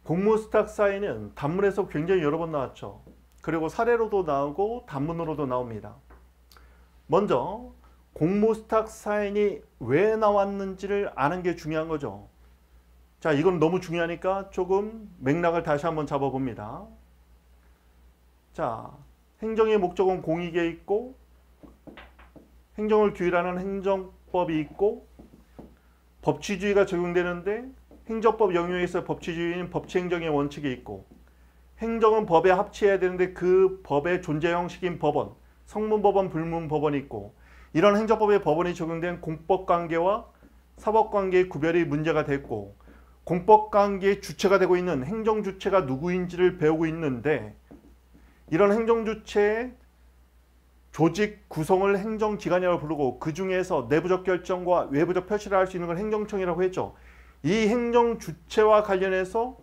공무수탁 사인은 단문에서 굉장히 여러 번 나왔죠. 그리고 사례로도 나오고 단문으로도 나옵니다. 먼저 공무수탁 사인이 왜 나왔는지를 아는 게 중요한 거죠. 자, 이건 너무 중요하니까 조금 맥락을 다시 한번 잡아봅니다. 자, 행정의 목적은 공익에 있고 행정을 규율하는 행정법이 있고 법치주의가 적용되는데 행정법 영역에서 법치주의는 법치행정의 원칙이 있고 행정은 법에 합치해야 되는데 그 법의 존재 형식인 법원, 성문법원, 불문법원이 있고 이런 행정법의 법원이 적용된 공법관계와 사법관계의 구별이 문제가 됐고 공법관계의 주체가 되고 있는 행정주체가 누구인지를 배우고 있는데 이런 행정주체의 조직 구성을 행정기관이라고 부르고 그 중에서 내부적 결정과 외부적 표시를 할 수 있는 걸 행정청이라고 했죠. 이 행정주체와 관련해서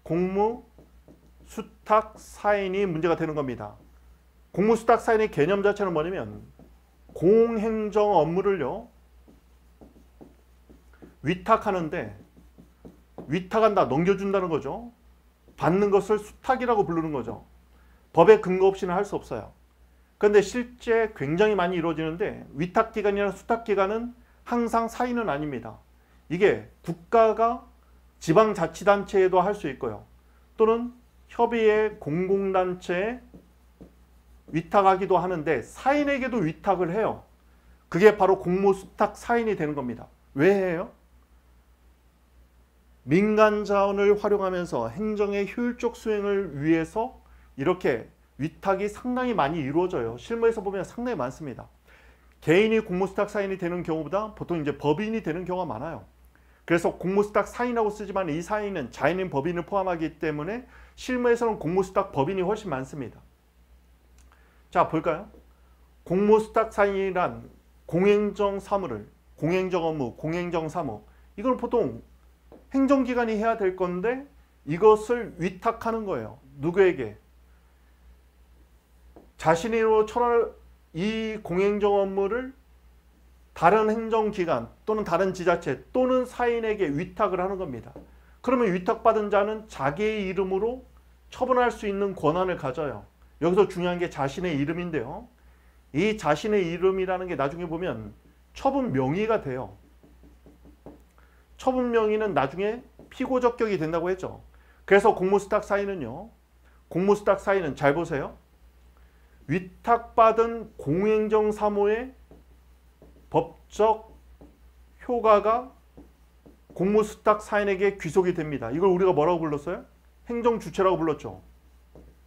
공무수탁 사인이 문제가 되는 겁니다. 공무수탁 사인의 개념 자체는 뭐냐면 공행정 업무를요 위탁하는데 위탁한다, 넘겨준다는 거죠. 받는 것을 수탁이라고 부르는 거죠. 법에 근거 없이는 할 수 없어요. 그런데 실제 굉장히 많이 이루어지는데 위탁기관이나 수탁기관은 항상 사인은 아닙니다. 이게 국가가 지방자치단체에도 할 수 있고요. 또는 협의회 공공단체에 위탁하기도 하는데 사인에게도 위탁을 해요. 그게 바로 공무수탁 사인이 되는 겁니다. 왜 해요? 민간 자원을 활용하면서 행정의 효율적 수행을 위해서 이렇게 위탁이 상당히 많이 이루어져요. 실무에서 보면 상당히 많습니다. 개인이 공무수탁 사인이 되는 경우보다 보통 이제 법인이 되는 경우가 많아요. 그래서 공무수탁 사인이라고 쓰지만 이 사인은 자인인 법인을 포함하기 때문에 실무에서는 공무수탁 법인이 훨씬 많습니다. 자, 볼까요? 공무수탁 사인이란 공행정 사무를, 공행정 업무, 공행정 사무, 이걸 보통 행정기관이 해야 될 건데 이것을 위탁하는 거예요. 누구에게? 자신으로 처할 이 공행정 업무를 다른 행정기관 또는 다른 지자체 또는 사인에게 위탁을 하는 겁니다. 그러면 위탁받은 자는 자기의 이름으로 처분할 수 있는 권한을 가져요. 여기서 중요한 게 자신의 이름인데요. 이 자신의 이름이라는 게 나중에 보면 처분 명의가 돼요. 처분 명의는 나중에 피고적격이 된다고 했죠. 그래서 공무수탁 사인은요. 공무수탁 사인은 잘 보세요. 위탁받은 공행정 사무의 법적 효과가 공무수탁 사인에게 귀속이 됩니다. 이걸 우리가 뭐라고 불렀어요? 행정주체라고 불렀죠.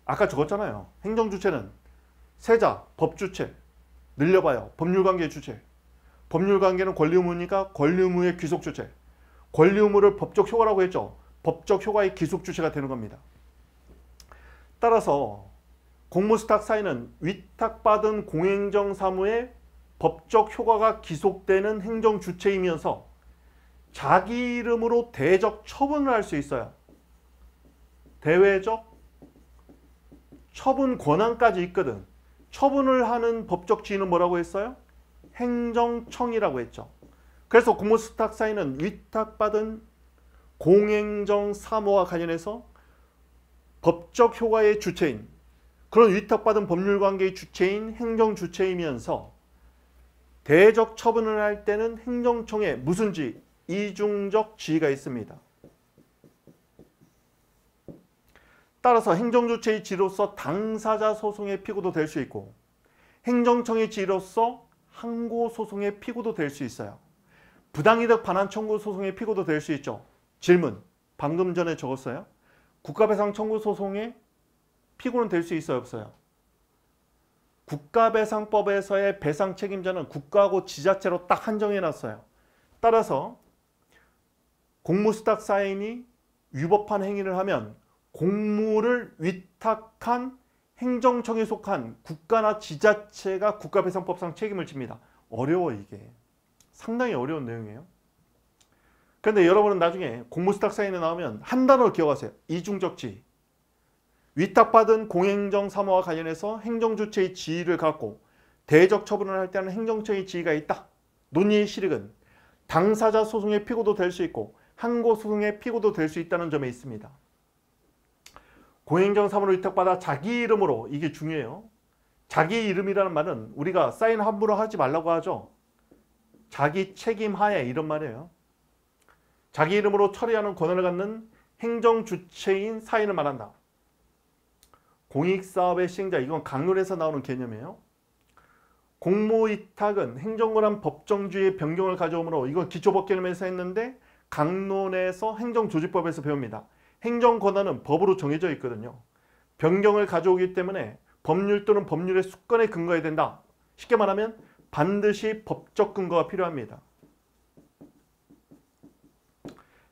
아까 적었잖아요. 행정주체는 세자, 법주체, 늘려봐요. 법률관계의 주체. 법률관계는 권리의무니까 권리의무의 귀속주체. 권리의무를 법적 효과라고 했죠. 법적 효과의 귀속주체가 되는 겁니다. 따라서 공무수탁 사인은 위탁받은 공행정 사무의 법적 효과가 기속되는 행정주체이면서 자기 이름으로 대적 처분을 할 수 있어요. 대외적 처분 권한까지 있거든. 처분을 하는 법적 지위는 뭐라고 했어요? 행정청이라고 했죠. 그래서 공무수탁 사인은 위탁받은 공행정 사무와 관련해서 법적 효과의 주체인 그런 위탁받은 법률관계의 주체인 행정주체이면서 대적 처분을 할 때는 행정청에 무슨 지위? 이중적 지위가 있습니다. 따라서 행정주체의 지위로서 당사자 소송의 피고도 될 수 있고 행정청의 지위로서 항고소송의 피고도 될 수 있어요. 부당이득 반환 청구 소송의 피고도 될 수 있죠. 질문, 방금 전에 적었어요. 국가배상 청구 소송의 피고는 될 수 있어요, 없어요? 국가배상법에서의 배상 책임자는 국가하고 지자체로 딱 한정해놨어요. 따라서 공무수탁 사인이 위법한 행위를 하면 공무를 위탁한 행정청에 속한 국가나 지자체가 국가배상법상 책임을 집니다. 어려워 이게. 상당히 어려운 내용이에요. 그런데 여러분은 나중에 공무수탁 사인에 나오면 한 단어를 기억하세요. 이중적 지위. 위탁받은 공행정 사무와 관련해서 행정주체의 지위를 갖고 대적 처분을 할 때는 행정청의 지위가 있다. 논의의 실익은 당사자 소송의 피고도 될 수 있고 항고소송의 피고도 될 수 있다는 점에 있습니다. 공행정 사무를 위탁받아 자기 이름으로, 이게 중요해요. 자기 이름이라는 말은 우리가 사인 함부로 하지 말라고 하죠. 자기 책임하에 이런 말이에요. 자기 이름으로 처리하는 권한을 갖는 행정 주체인 사인을 말한다. 공익사업의 시행자, 이건 강론에서 나오는 개념이에요. 공모위탁은 행정권한 법정주의의 변경을 가져오므로, 이건 기초법개념에서 했는데 강론에서 행정조직법에서 배웁니다. 행정권한은 법으로 정해져 있거든요. 변경을 가져오기 때문에 법률 또는 법률의 수권에 근거해야 된다. 쉽게 말하면 반드시 법적 근거가 필요합니다.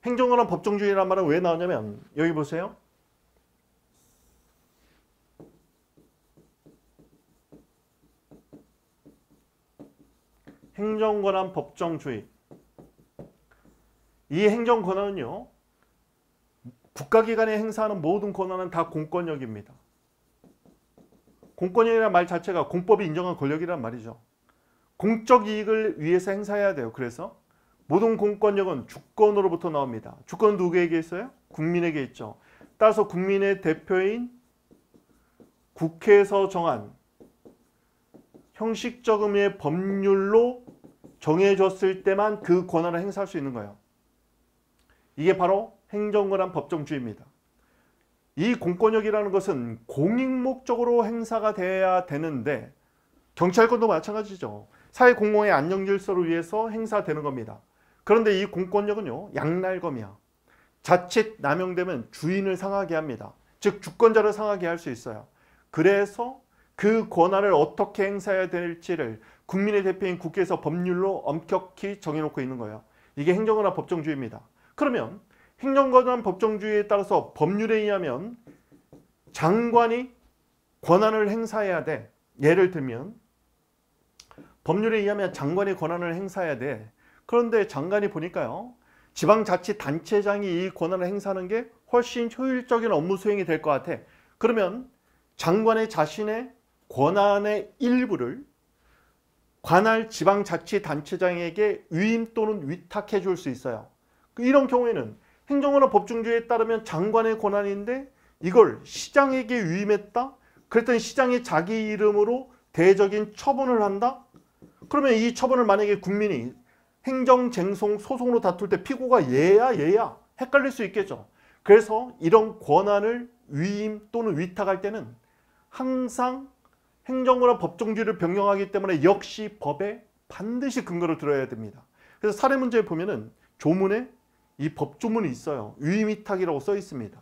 행정권한 법정주의라는 말은 왜 나오냐면 여기 보세요. 행정권한 법정주의. 이 행정권한은요, 국가기관이 행사하는 모든 권한은 다 공권력입니다. 공권력이라는 말 자체가 공법이 인정한 권력이란 말이죠. 공적 이익을 위해서 행사해야 돼요. 그래서 모든 공권력은 주권으로부터 나옵니다. 주권은 누구에게 있어요? 국민에게 있죠. 따라서 국민의 대표인 국회에서 정한 형식적 의미의 법률로 정해졌을 때만 그 권한을 행사할 수 있는 거예요. 이게 바로 행정권한 법정주의입니다. 이 공권력이라는 것은 공익 목적으로 행사가 돼야 되는데 경찰권도 마찬가지죠. 사회 공공의 안정 질서를 위해서 행사되는 겁니다. 그런데 이 공권력은요, 양날검이야. 자칫 남용되면 주인을 상하게 합니다. 즉 주권자를 상하게 할 수 있어요. 그래서 그 권한을 어떻게 행사해야 될지를 국민의 대표인 국회에서 법률로 엄격히 정해놓고 있는 거예요. 이게 행정권한 법정주의입니다. 그러면 행정권한 법정주의에 따라서 법률에 의하면 장관이 권한을 행사해야 돼. 예를 들면 법률에 의하면 장관이 권한을 행사해야 돼. 그런데 장관이 보니까요, 지방자치단체장이 이 권한을 행사하는 게 훨씬 효율적인 업무 수행이 될 것 같아. 그러면 장관의 자신의 권한의 일부를 관할 지방자치단체장에게 위임 또는 위탁해 줄 수 있어요. 이런 경우에는 행정권한 법정주의에 따르면 장관의 권한인데 이걸 시장에게 위임했다? 그랬더니 시장이 자기 이름으로 대적인 처분을 한다? 그러면 이 처분을 만약에 국민이 행정쟁송 소송으로 다툴 때 피고가 얘야 헷갈릴 수 있겠죠. 그래서 이런 권한을 위임 또는 위탁할 때는 항상 행정권한 법정주의를 변경하기 때문에 역시 법에 반드시 근거를 들어야 됩니다. 그래서 사례 문제에 보면은 조문에 이 법조문이 있어요. 위임위탁이라고 써 있습니다.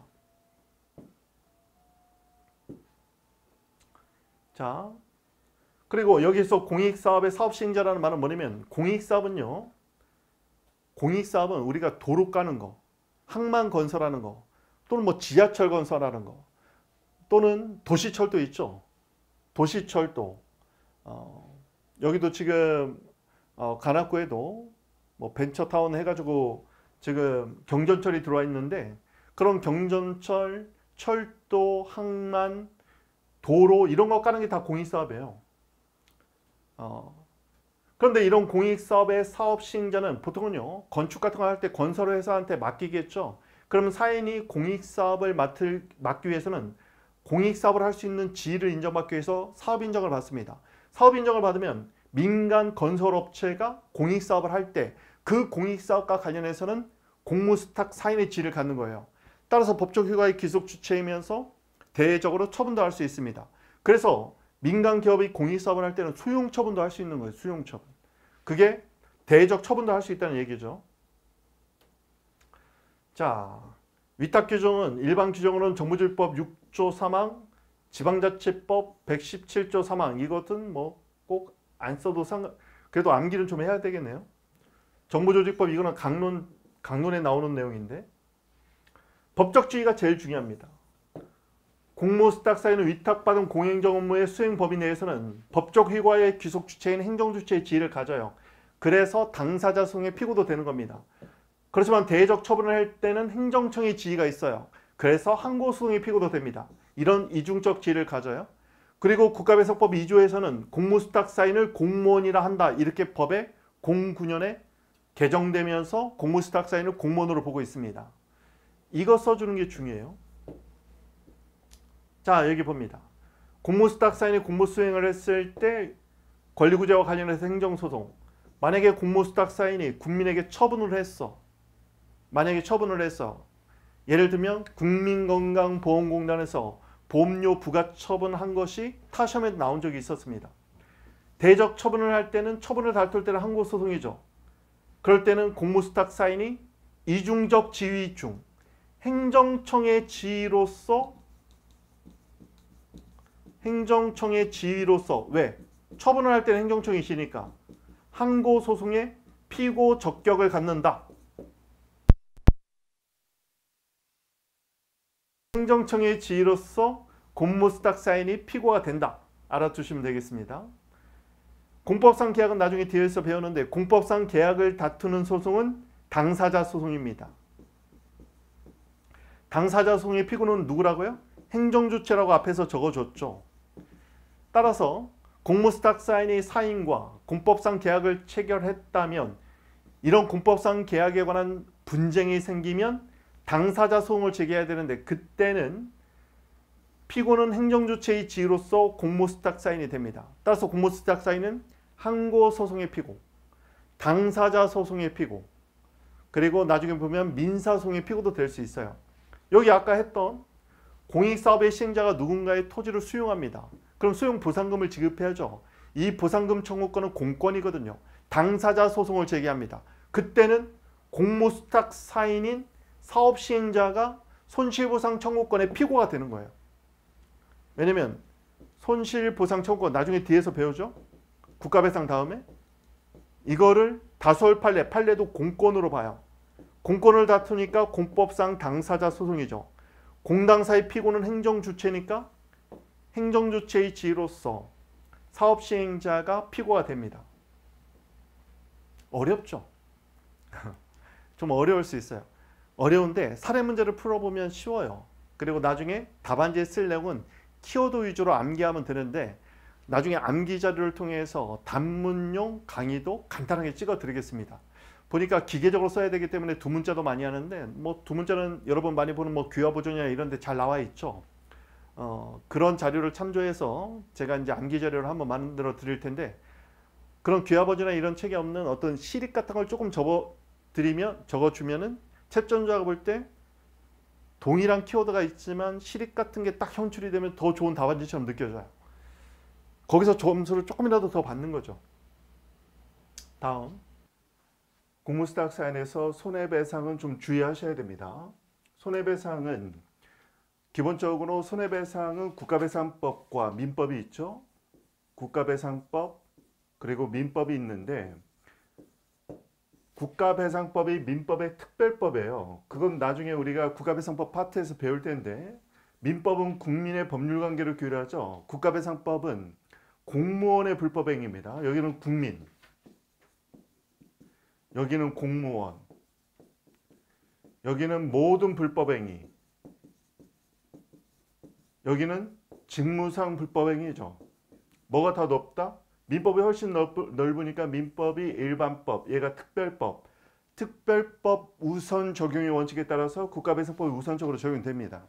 자, 그리고 여기서 공익사업의 사업시행자라는 말은 뭐냐면 공익사업은 우리가 도로 까는 거, 항만 건설하는 거, 또는 뭐 지하철 건설하는 거, 또는 도시철도 있죠. 도시철도. 여기도 지금 관악구에도 뭐 벤처타운 해가지고 지금 경전철이 들어와 있는데 그런 경전철, 철도, 항만, 도로 이런 거 까는 게 다 공익사업이에요. 그런데 이런 공익사업의 사업시행자는 보통은요, 건축 같은 거 할 때 건설회사한테 맡기겠죠. 그러면 사인이 공익사업을 맡기 위해서는 공익사업을 할 수 있는 지위를 인정받기 위해서 사업인정을 받습니다. 사업인정을 받으면 민간 건설업체가 공익사업을 할 때 그 공익사업과 관련해서는 공무수탁 사인의 지위를 갖는 거예요. 따라서 법적 휴가의 기속 주체이면서 대외적으로 처분도 할 수 있습니다. 그래서 민간 기업이 공익사업을 할 때는 수용처분도 할 수 있는 거예요. 수용처분. 그게 대외적 처분도 할 수 있다는 얘기죠. 자, 위탁 규정은 일반 규정으로는 정부조직법 6조 3항, 지방자치법 117조 3항. 이것은 뭐 꼭 안 써도 그래도 암기는 좀 해야 되겠네요. 정부조직법 이거는 강론에 나오는 내용인데 법적주의가 제일 중요합니다. 공모수탁 사유는 위탁받은 공행정 업무의 수행 범위 내에서는 법적 회과의 귀속 주체인 행정주체의 지위를 가져요. 그래서 당사자 소송의 피고도 되는 겁니다. 그렇지만 대외적 처분을 할 때는 행정청의 지위가 있어요. 그래서 항고소송의 피고도 됩니다. 이런 이중적 지위를 가져요. 그리고 국가배석법 2조에서는 공모수탁 사인을 공무원이라 한다. 이렇게 법에 09년에 개정되면서 공모수탁 사인을 공무원으로 보고 있습니다. 이거 써주는 게 중요해요. 자, 여기 봅니다. 공무수탁사인이 공무수행을 했을 때 권리구제와 관련해서 행정소송. 만약에 공무수탁사인이 국민에게 처분을 했어. 만약에 처분을 했어. 예를 들면 국민건강보험공단에서 보험료 부과 처분한 것이 타시험에 나온 적이 있었습니다. 대적 처분을 할 때는, 처분을 다툴 때는 항고소송이죠. 그럴 때는 공무수탁사인이 이중적 지위 중 행정청의 지위로서 왜? 처분을 할 때는 행정청이시니까 항고소송의 피고 적격을 갖는다. 행정청의 지위로서 공무수탁사인이 피고가 된다. 알아두시면 되겠습니다. 공법상 계약은 나중에 뒤에서 배우는데 공법상 계약을 다투는 소송은 당사자 소송입니다. 당사자 소송의 피고는 누구라고요? 행정주체라고 앞에서 적어줬죠. 따라서 공무수탁사인이 사인과 공법상 계약을 체결했다면 이런 공법상 계약에 관한 분쟁이 생기면 당사자 소송을 제기해야 되는데 그때는 피고는 행정주체의 지위로서 공무수탁사인이 됩니다. 따라서 공무수탁사인은 항고소송의 피고, 당사자 소송의 피고, 그리고 나중에 보면 민사소송의 피고도 될 수 있어요. 여기 아까 했던 공익사업의 시행자가 누군가의 토지를 수용합니다. 그럼 수용보상금을 지급해야죠. 이 보상금 청구권은 공권이거든요. 당사자 소송을 제기합니다. 그때는 공무수탁사인인 사업시행자가 손실보상 청구권의 피고가 되는 거예요. 왜냐면 손실보상 청구권 나중에 뒤에서 배우죠. 국가배상 다음에 이거를 다수월 판례, 판례도 공권으로 봐요. 공권을 다투니까 공법상 당사자 소송이죠. 공당사의 피고는 행정주체니까 행정주체의 지위로서 사업시행자가 피고가 됩니다. 어렵죠? 좀 어려울 수 있어요. 어려운데 사례 문제를 풀어보면 쉬워요. 그리고 나중에 답안지에 쓸 내용은 키워드 위주로 암기하면 되는데 나중에 암기 자료를 통해서 단문용 강의도 간단하게 찍어 드리겠습니다. 보니까 기계적으로 써야 되기 때문에 두 문자도 많이 하는데 뭐 두 문자는 여러분 많이 보는 뭐 귀화보존이나 이런 데 잘 나와 있죠. 그런 자료를 참조해서 제가 이제 암기 자료를 한번 만들어 드릴 텐데 그런 귀화보존이나 이런 책이 없는 어떤 시립 같은 걸 조금 적어주면은 채점자가 볼 때 동일한 키워드가 있지만 시립 같은 게 딱 현출이 되면 더 좋은 답안지처럼 느껴져요. 거기서 점수를 조금이라도 더 받는 거죠. 다음, 공무수탁사인에서 손해배상은 좀 주의하셔야 됩니다. 손해배상은 기본적으로 손해배상은 국가배상법과 민법이 있죠. 국가배상법 그리고 민법이 있는데 국가배상법이 민법의 특별법이에요. 그건 나중에 우리가 국가배상법 파트에서 배울 텐데 민법은 국민의 법률관계를 규율하죠. 국가배상법은 공무원의 불법행위입니다. 여기는 국민, 여기는 공무원, 여기는 모든 불법행위, 여기는 직무상 불법행위죠. 뭐가 더 높다? 민법이 훨씬 넓으니까 민법이 일반법, 얘가 특별법. 특별법 우선 적용의 원칙에 따라서 국가배상법이 우선적으로 적용됩니다.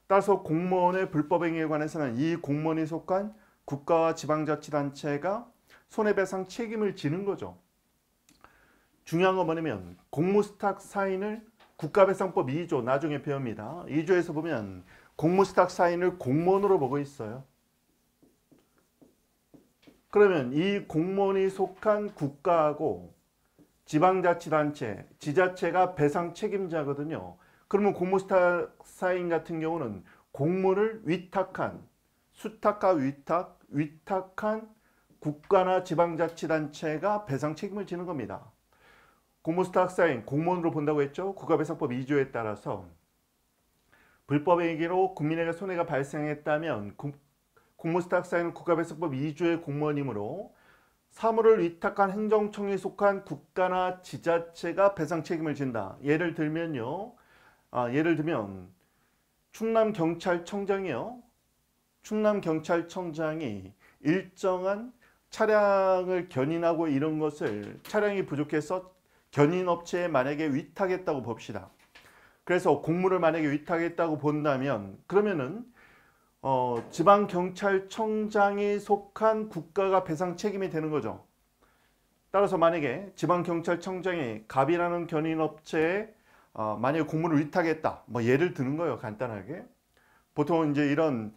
따라서 공무원의 불법행위에 관해서는 이 공무원이 속한 국가와 지방자치단체가 손해배상 책임을 지는 거죠. 중요한 건 뭐냐면 공무수탁사인을 국가배상법 2조 나중에 배웁니다. 2조에서 보면 공무수탁사인을 공무원으로 보고 있어요. 그러면 이 공무원이 속한 국가하고 지방자치단체, 지자체가 배상 책임자거든요. 그러면 공무수탁사인 같은 경우는 공무를 위탁한, 수탁과 위탁한 국가나 지방자치단체가 배상 책임을 지는 겁니다. 공무수탁사인 공무원으로 본다고 했죠. 국가배상법 2조에 따라서 불법행위로 국민에게 손해가 발생했다면 공무수탁사인은 국가배상법 2조의 공무원이므로 사무를 위탁한 행정청에 속한 국가나 지자체가 배상 책임을 진다. 예를 들면 충남경찰청장이요. 충남경찰청장이 일정한 차량을 견인하고 이런 것을 차량이 부족해서 견인업체에 만약에 위탁했다고 봅시다. 그래서 공무를 만약에 위탁했다고 본다면 그러면은 지방경찰청장이 속한 국가가 배상 책임이 되는 거죠. 따라서 만약에 지방경찰청장이 갑이라는 견인업체에 만약에 공무를 위탁했다. 뭐 예를 드는 거예요. 간단하게. 보통 이제 이런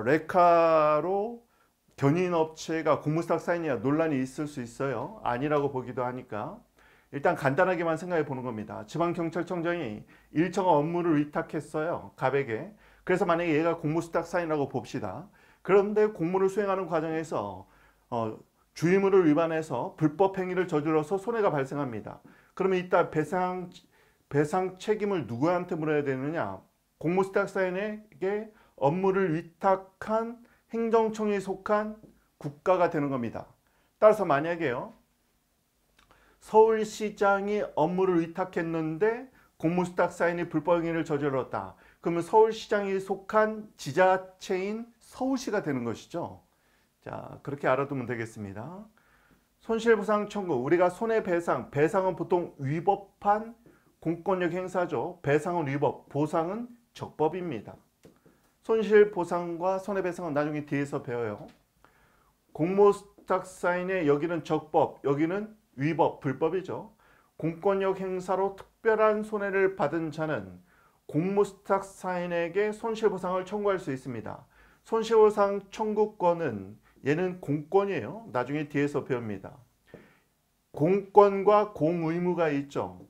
레카로 견인업체가 공무수탁 사인이야 논란이 있을 수 있어요. 아니라고 보기도 하니까. 일단 간단하게만 생각해 보는 겁니다. 지방경찰청장이 일정한 업무를 위탁했어요. 갑에게. 그래서 만약에 얘가 공무수탁 사인이라고 봅시다. 그런데 공무를 수행하는 과정에서 주의무를 위반해서 불법 행위를 저질러서 손해가 발생합니다. 그러면 이따 배상 책임을 누구한테 물어야 되느냐? 공무수탁 사인에게 업무를 위탁한 행정청에 속한 국가가 되는 겁니다. 따라서 만약에요. 서울시장이 업무를 위탁했는데 공무수탁 사인이 불법 행위를 저질렀다. 그러면 서울시장이 속한 지자체인 서울시가 되는 것이죠. 자, 그렇게 알아두면 되겠습니다. 손실보상 청구, 우리가 손해배상, 배상은 보통 위법한 공권력 행사죠. 배상은 위법, 보상은 적법입니다. 손실보상과 손해배상은 나중에 뒤에서 배워요. 공무수탁 사인의 여기는 적법, 여기는 위법, 불법이죠. 공권력 행사로 특별한 손해를 받은 자는 공무수탁 사인에게 손실보상을 청구할 수 있습니다. 손실보상 청구권은 얘는 공권이에요. 나중에 뒤에서 배웁니다. 공권과 공의무가 있죠.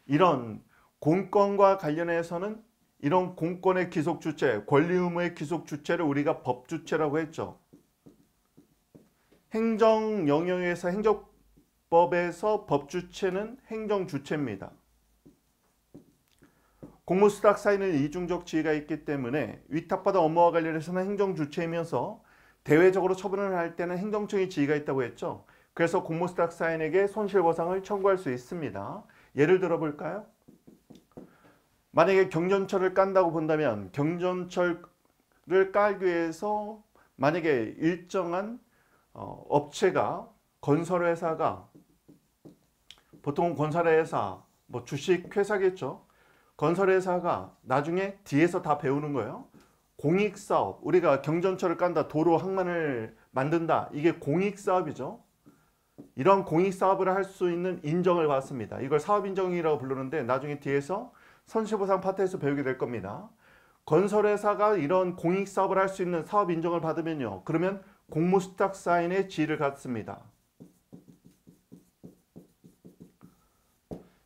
이런 공권과 관련해서는 이런 공권의 기속주체, 권리의무의 기속주체를 우리가 법주체라고 했죠. 행정 영역에서 행정법에서 법주체는 행정주체입니다. 공무수탁 사인은 이중적 지위가 있기 때문에 위탁받은 업무와 관련해서는 행정주체이면서 대외적으로 처분을 할 때는 행정청의 지위가 있다고 했죠. 그래서 공무수탁 사인에게 손실보상을 청구할 수 있습니다. 예를 들어 볼까요? 만약에 경전철을 깐다고 본다면 경전철을 깔기 위해서 만약에 일정한 업체가 건설회사가 보통 건설회사 뭐 주식회사겠죠. 건설회사가 나중에 뒤에서 다 배우는 거예요. 공익사업, 우리가 경전철을 깐다, 도로 항만을 만든다. 이게 공익사업이죠. 이런 공익사업을 할 수 있는 인정을 받습니다. 이걸 사업인정이라고 부르는데 나중에 뒤에서 손실보상 파트에서 배우게 될 겁니다. 건설회사가 이런 공익사업을 할 수 있는 사업인정을 받으면요. 그러면 공무수탁 사인의 지위를 갖습니다.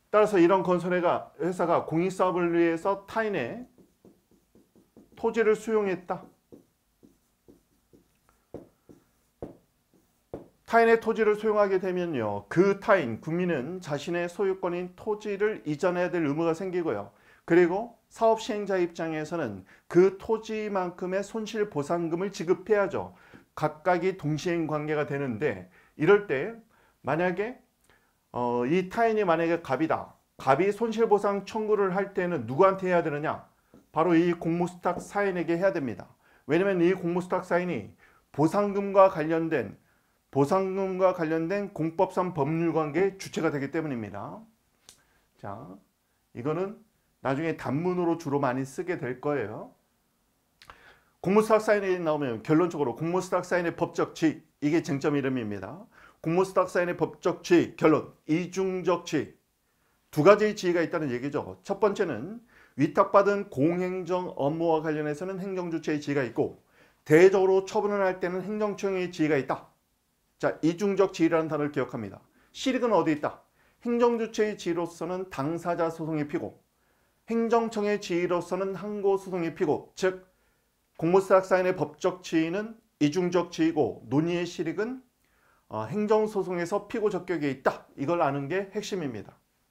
따라서 이런 건설회사가 공익사업을 위해서 타인의 토지를 수용했다. 타인의 토지를 수용하게 되면요. 그 타인, 국민은 자신의 소유권인 토지를 이전해야 될 의무가 생기고요. 그리고 사업 시행자 입장에서는 그 토지만큼의 손실보상금을 지급해야죠. 각각이 동시행 관계가 되는데 이럴 때 만약에 이 타인이 만약에 갑이다. 갑이 손실보상 청구를 할 때는 누구한테 해야 되느냐? 바로 이 공무수탁 사인에게 해야 됩니다. 왜냐하면 이 공무수탁 사인이 보상금과 관련된 공법상 법률관계의 주체가 되기 때문입니다. 자, 이거는 나중에 단문으로 주로 많이 쓰게 될 거예요. 공무수탁 사인이 나오면 결론적으로 공무수탁 사인의 법적 지위, 이게 쟁점 이름입니다. 공무수탁 사인의 법적 지위, 결론, 이중적 지위. 두 가지의 지위가 있다는 얘기죠. 첫 번째는 위탁받은 공행정 업무와 관련해서는 행정주체의 지위가 있고 대외적으로 처분을 할 때는 행정청의 지위가 있다. 자, 이중적 지위라는 단어를 기억합니다. 실익은 어디 있다? 행정주체의 지위로서는 당사자 소송의 피고, 행정청의 지위로서는 항고 소송의 피고, 즉 공무수탁 사인의 법적 지위는 이중적 지위고 논의의 실익은 행정소송에서 피고 적격에 있다. 이걸 아는 게 핵심입니다.